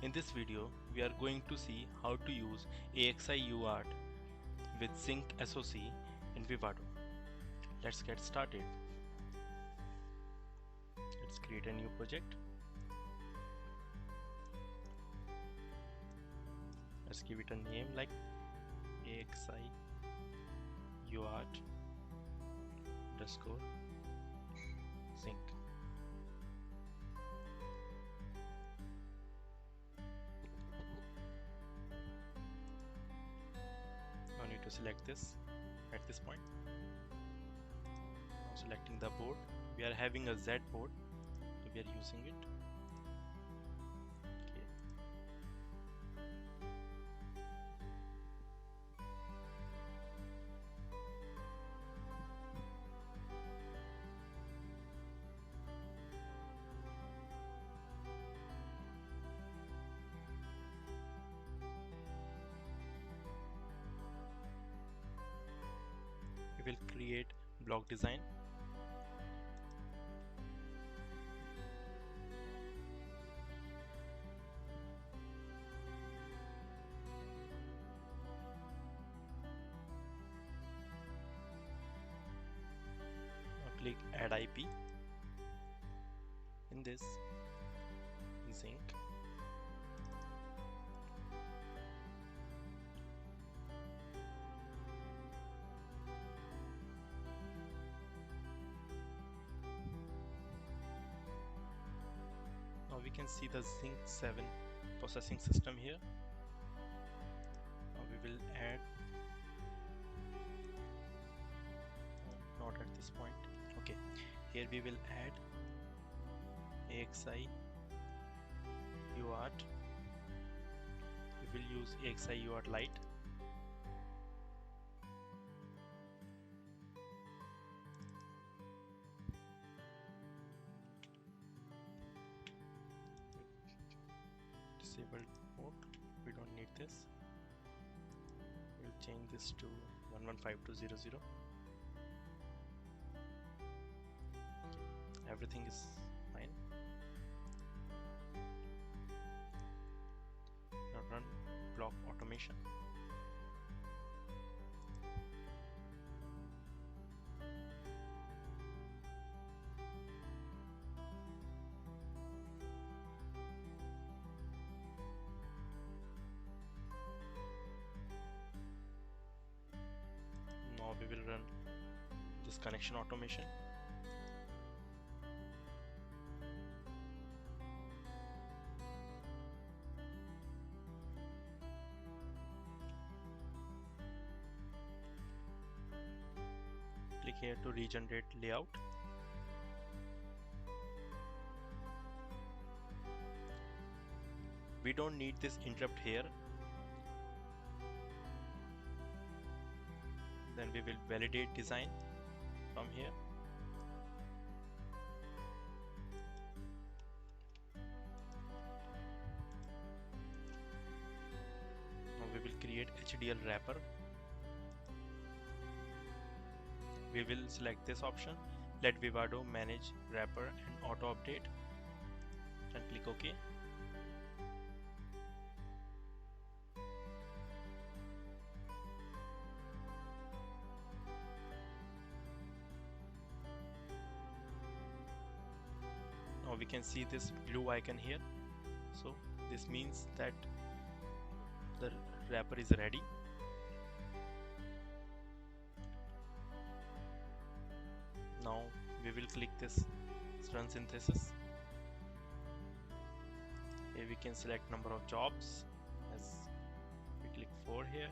In this video, we are going to see how to use AXI UART with Zynq SoC in Vivado. Let's get started. Let's create a new project. Let's give it a name like AXI UART underscore Zynq. Now need to select this at this point. Now selecting the board. We are having a Zedboard, so we are using it. Okay. We will create block design. Now click add IP. In this Zynq. Now we can see the Zynq 7 processing system here. Now we will add, not at this point. Okay, here we will add AXI UART. We will use AXI UARTLite. Disabled mode, we don't need this. We'll change this to 115200. Everything is fine. Now run block automation. Now we will run this connection automation. Click here to regenerate layout. We don't need this interrupt here. Then we will validate design from here. Now we will create HDL wrapper. We will select this option, let Vivado manage wrapper and auto update, and click OK. Now we can see this blue icon here, so this means that the wrapper is ready. Now we will click this run synthesis. Here we can select number of jobs, as we click 4 here.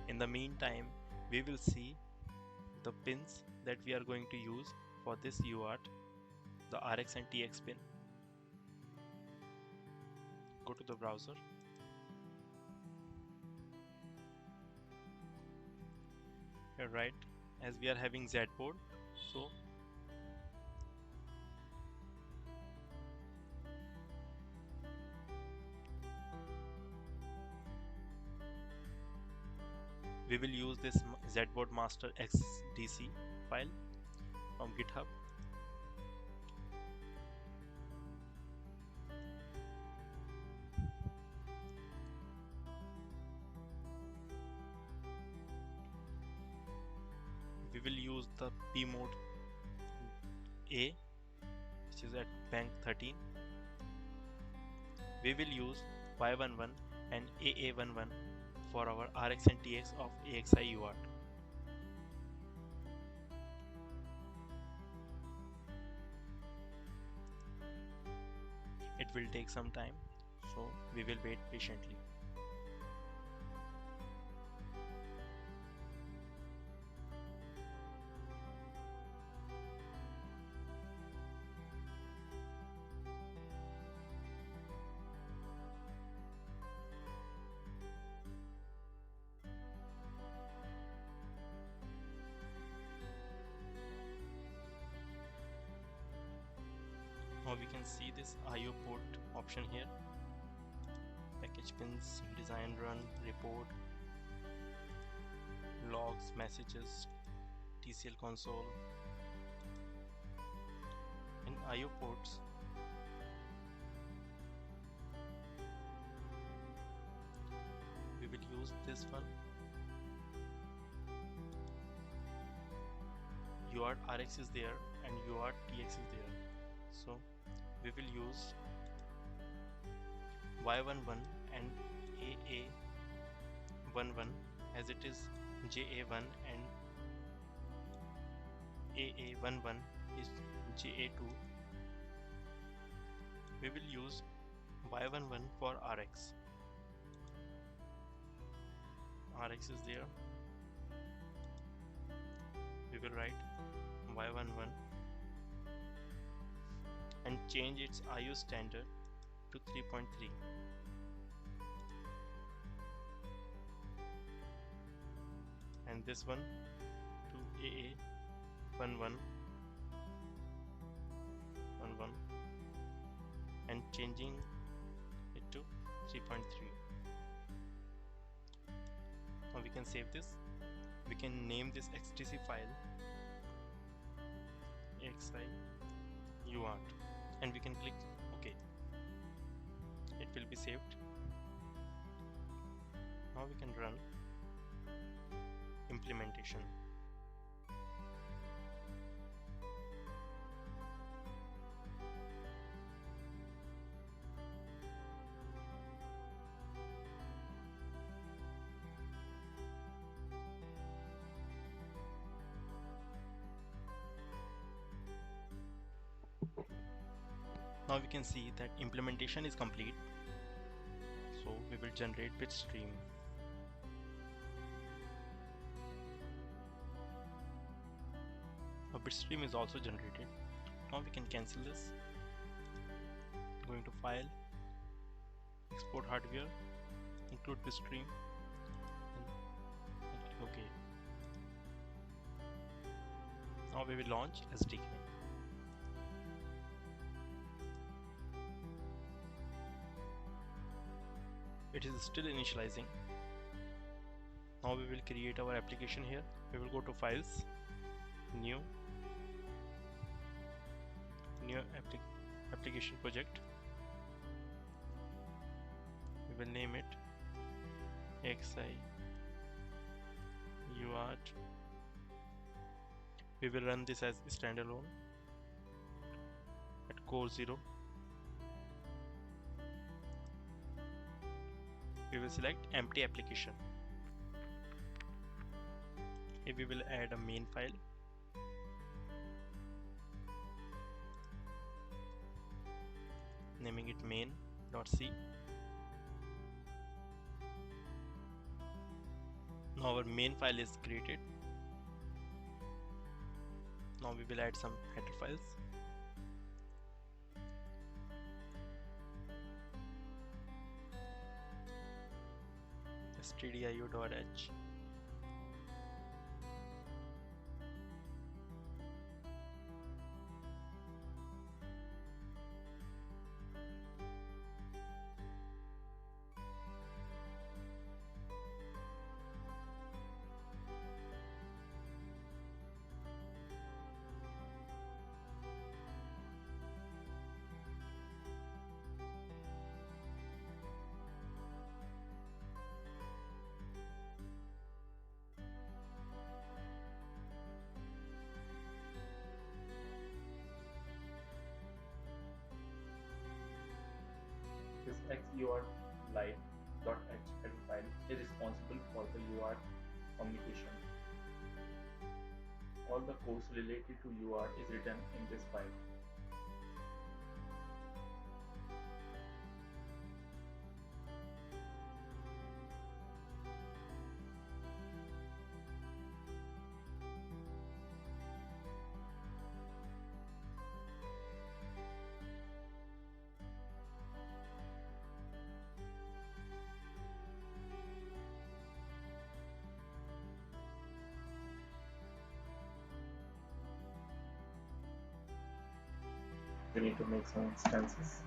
In the meantime, we will see the pins that we are going to use for this UART, the RX and TX pin. Go to the browser. Here, right, as we are having Zedboard, so we will use this Zedboard master XDC file from GitHub. will use the P mode A, which is at bank 13. We will use Y11 and AA11 for our RX and TX of AXI UART. It will take some time, so we will wait patiently. Now we can see this IO port option here. Package pins, design run, report, logs, messages, TCL console. In IO ports, we will use this one. Uart RX is there and Uart TX is there. So we will use Y11 and AA11 as it is JA1 and AA11 is JA2. We will use Y11 for RX. RX is there. We will write Y11 and change its IO standard to 3.3. And this one to AA11 and changing it to 3.3. Now we can save this. We can name this XTC file AXI UART and we can click OK. It will be saved. Now we can run implementation. Now we can see that implementation is complete. So we will generate bit stream. A bit stream is also generated. Now we can cancel this. Going to File, Export Hardware, include bit stream, and click OK. Now we will launch SDK. It is still initializing. Now we will create our application here. We will go to Files, New Application Project. We will name it AXI UART. We will run this as standalone at core 0. We will select empty application. Here we will add a main file. Naming it main.c. Now our main file is created. Now we will add some header files. stdio.h. for the UART communication. All the codes related to UART is written in this file. We need to make some instances.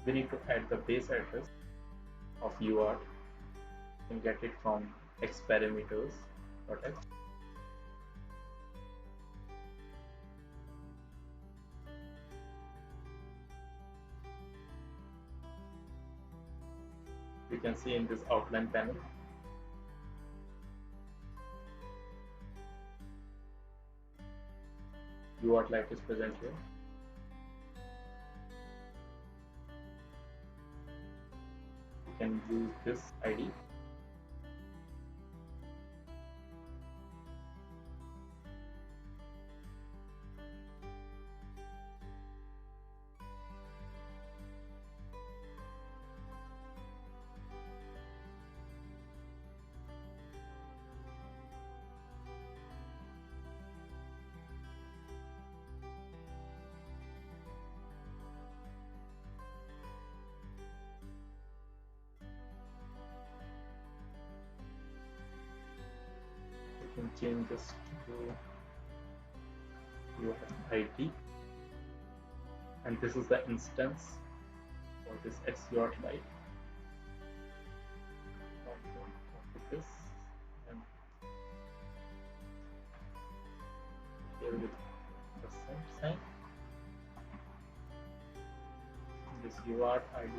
We need to add the base address of UART and get it from xparameters.x. You can see in this outline panel. UARTLite is present here. You can use this ID. You can change this to your ID, and this is the instance for this AXI UARTLite. Copy this and here with the same sign. This UART ID.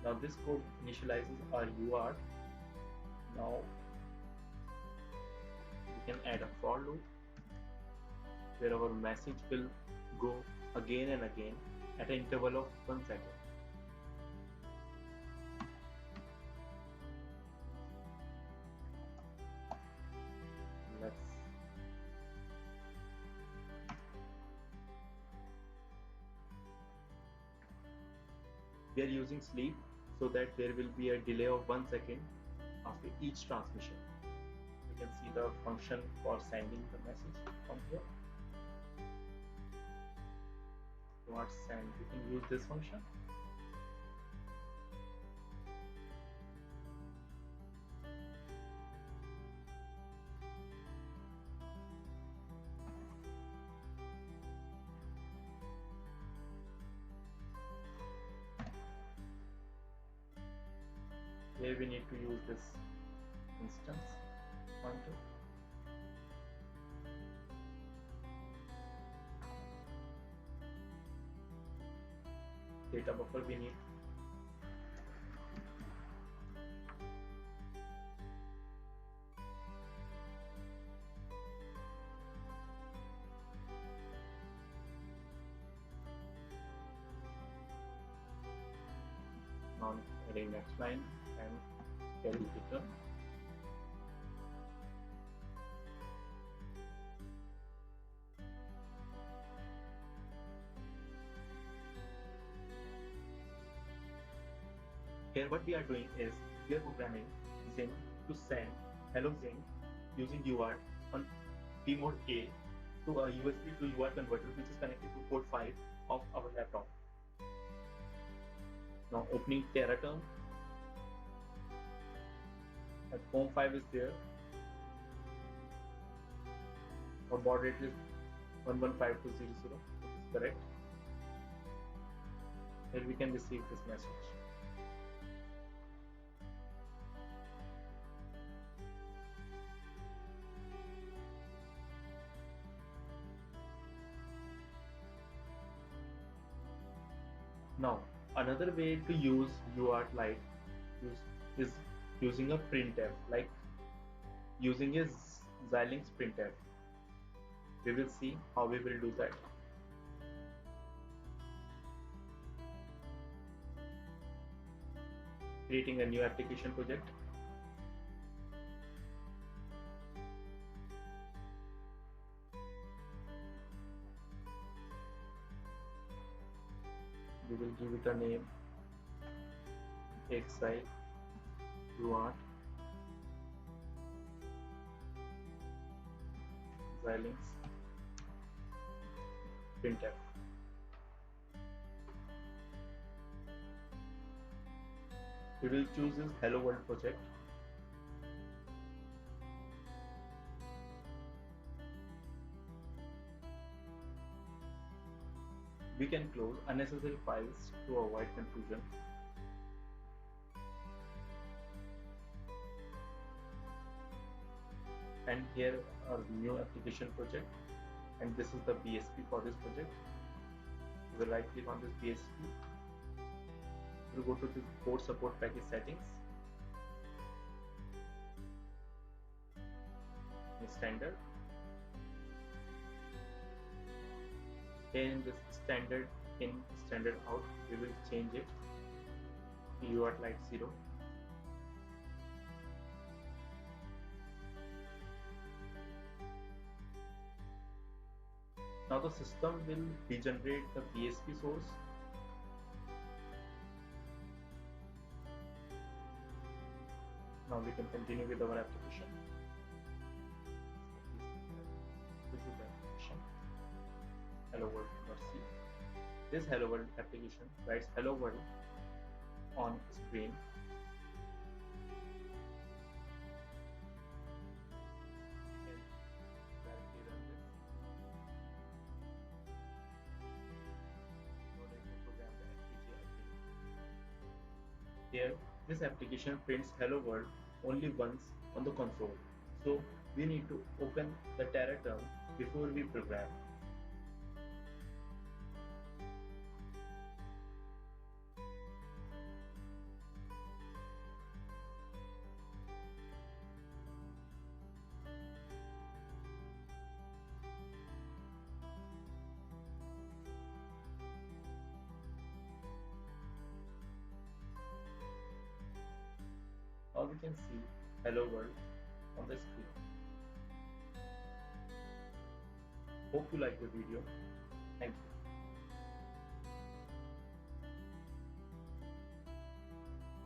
Now this code initializes our UART. Now we can add a for loop where our message will go again and again at an interval of 1 second. We are using sleep so that there will be a delay of 1 second after each transmission. You can see the function for sending the message from here. Uart send, you can use this function. Here we need to use this instance pointer. Data buffer we need. Now adding next line and carry return. Here what we are doing is we are programming Zynq to send hello Zynq using Uart on P mode A to a USB to Uart converter which is connected to port 5 of our laptop. Now opening Terra term, and COM5 is there. Our baud rate is 115200, which is correct. Here we can receive this message. Now, another way to use UARTLite is using a printf, like using a Xilinx printf. We will see how we will do that. Creating a new application project. We will give it a name, AXI UART Xilinx printf. We will choose this Hello World project. We can close unnecessary files to avoid confusion. And here our new application project, and this is the BSP for this project. We will right click on this BSP. We will go to this port support package settings. Standard. In this standard in, standard out, we will change it to UARTlite 0. Now the system will regenerate the PSP source. Now we can continue with our application. This is the application, Hello World.c. This Hello World application writes Hello World on screen. Here, this application prints Hello World only once on the console. So we need to open the Terra term before we program. Now we can see Hello World on the screen. Hope you like the video. Thank you.